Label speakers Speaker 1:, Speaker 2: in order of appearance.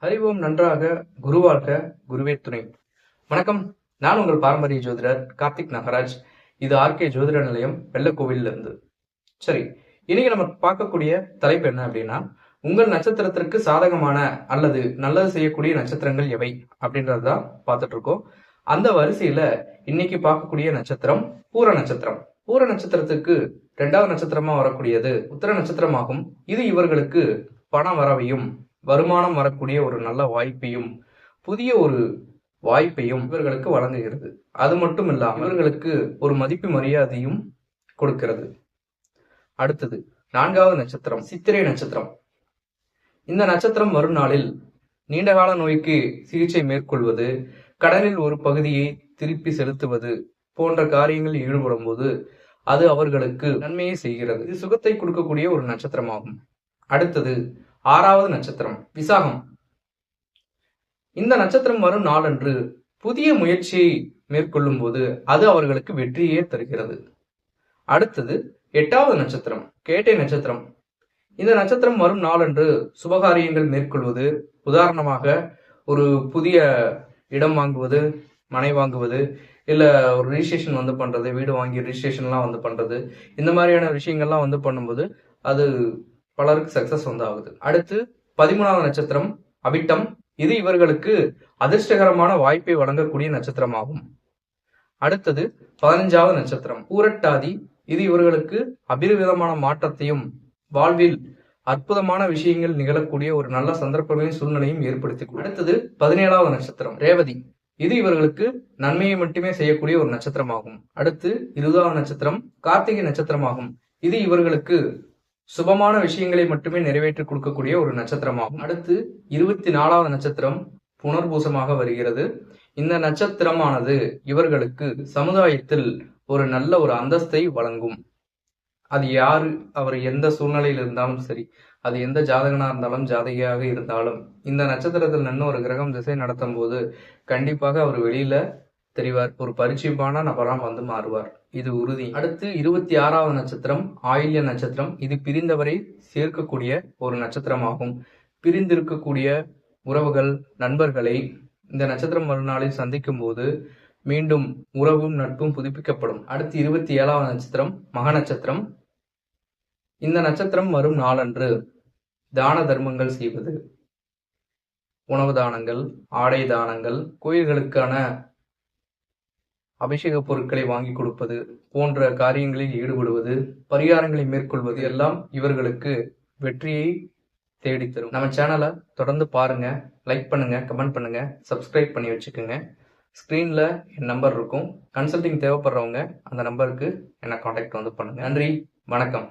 Speaker 1: அறிவோம் நன்றாக, குருவாழ்க, குருவே துணை. வணக்கம். நான் உங்கள் பாரம்பரிய ஜோதிடர் கார்த்திக் நாகராஜ். இது ஆர்கே ஜோதிட நிலையம், வெள்ளக்கோவிலில் இருந்து. சரி, இன்னைக்கு நம்ம பார்க்கக்கூடிய தலைப்பு என்ன அப்படின்னா, உங்கள் நட்சத்திரத்திற்கு சாதகமான அல்லது நல்லது செய்யக்கூடிய நட்சத்திரங்கள் எவை அப்படின்றதான் பார்த்துட்டு இருக்கோம். அந்த வரிசையில இன்னைக்கு பார்க்கக்கூடிய நட்சத்திரம் பூர நட்சத்திரம். பூர நட்சத்திரத்துக்கு 2வது நட்சத்திரமா வரக்கூடியது உத்திர நட்சத்திரமாகும். இது இவர்களுக்கு பண வரவையும் வருமானம் வரக்கூடிய ஒரு நல்ல வாய்ப்பையும் புதிய ஒரு வாய்ப்பையும் இவர்களுக்கு வழங்குகிறது. அது மட்டும் இல்லாமல் இவர்களுக்கு ஒரு மதிப்பு மரியாதையும் கொடுக்கிறது. அடுத்தது 4வது நட்சத்திரம் சித்திரை நட்சத்திரம். இந்த நட்சத்திரம் வரும் நாளில் நீண்டகால நோய்க்கு சிகிச்சை மேற்கொள்வது, கடனில் ஒரு பகுதியை திருப்பி செலுத்துவது போன்ற காரியங்களில் ஈடுபடும் போது அது அவர்களுக்கு நன்மையை செய்கிறது. இது சுகத்தை கொடுக்கக்கூடிய ஒரு நட்சத்திரமாகும். அடுத்தது 6வது நட்சத்திரம் விசாகம். இந்த நட்சத்திரம் வரும் நாளன்று புதிய முயற்சியை மேற்கொள்ளும் போது அது அவர்களுக்கு வெற்றியே தருகிறது. அடுத்தது 8வது நட்சத்திரம் கேட்டை நட்சத்திரம். இந்த நட்சத்திரம் வரும் நாளன்று சுபகாரியங்கள் மேற்கொள்வது, உதாரணமாக ஒரு புதிய இடம் வாங்குவது, மனை வாங்குவது, இல்ல ஒரு ரிஜிஸ்ட்ரேஷன் பண்றது, வீடு வாங்கி ரிஜிஸ்ட்ரேஷன்லாம் பண்றது, இந்த மாதிரியான விஷயங்கள்லாம் பண்ணும்போது அது பலருக்கு சக்சஸ் ஆகுது. அடுத்து 13வது நட்சத்திரம் அவிட்டம். இது இவர்களுக்கு அதிர்ஷ்டகரமான வாய்ப்பை வழங்கக்கூடிய நட்சத்திரமாகும். அடுத்தது 15வது நட்சத்திரம் பூரட்டாதி. இது இவர்களுக்கு அபிவிதமான மாற்றத்தையும் வாழ்வில் அற்புதமான விஷயங்கள் நிகழக்கூடிய ஒரு நல்ல சந்தர்ப்பங்களையும் சூழ்நிலையும் ஏற்படுத்தி. அடுத்தது 17வது நட்சத்திரம் ரேவதி. இது இவர்களுக்கு நன்மையை மட்டுமே செய்யக்கூடிய ஒரு நட்சத்திரமாகும். அடுத்து 20வது நட்சத்திரம் கார்த்திகை நட்சத்திரமாகும். இது இவர்களுக்கு சுபமான விஷயங்களை மட்டுமே நிறைவேற்றி கொடுக்கக்கூடிய ஒரு நட்சத்திரமாகும். அடுத்து 24வது நட்சத்திரம் புனர்பூசமாக வருகிறது. இந்த நட்சத்திரமானது இவர்களுக்கு சமுதாயத்தில் ஒரு நல்ல ஒரு அந்தஸ்தை வழங்கும். அது யாரு, அவர் எந்த சூழ்நிலையில் இருந்தாலும் சரி, அது எந்த ஜாதகனா இருந்தாலும் ஜாதகியாக இருந்தாலும், இந்த நட்சத்திரத்தில் நின்று ஒரு கிரகம் திசை நடத்தும் போது கண்டிப்பாக அவர் வெளியில தெரிவார். ஒரு பரிச்சயமான நபராம் மாறுவார். இது உறுதி. அடுத்து 26வது நட்சத்திரம் ஆயில்ய நட்சத்திரம். இது பிரிந்தவரை சேர்க்கக்கூடிய ஒரு நட்சத்திரமாகும். பிரிந்திருக்கக்கூடிய உறவுகள், நண்பர்களை இந்த நட்சத்திரம் மறுநாளில் சந்திக்கும் போது மீண்டும் உறவும் நட்பும் புதுப்பிக்கப்படும். அடுத்து 27வது நட்சத்திரம் மக நட்சத்திரம். இந்த நட்சத்திரம் வரும் நாளன்று தான தர்மங்கள் செய்வது, உணவு தானங்கள், ஆடை தானங்கள், கோயில்களுக்கான அபிஷேக பொருட்களை வாங்கி கொடுப்பது போன்ற காரியங்களில் ஈடுபடுவது, பரிகாரங்களை மேற்கொள்வது எல்லாம் இவர்களுக்கு வெற்றியை தேடித்தரும். நம்ம சேனலை தொடர்ந்து பாருங்க, லைக் பண்ணுங்க, கமெண்ட் பண்ணுங்க, சப்ஸ்கிரைப் பண்ணி வச்சுக்கோங்க. ஸ்க்ரீன்ல என் நம்பர் இருக்கும். கன்சல்டிங் தேவைப்படுறவங்க அந்த நம்பருக்கு என்னை காண்டாக்ட் பண்ணுங்க. நன்றி, வணக்கம்.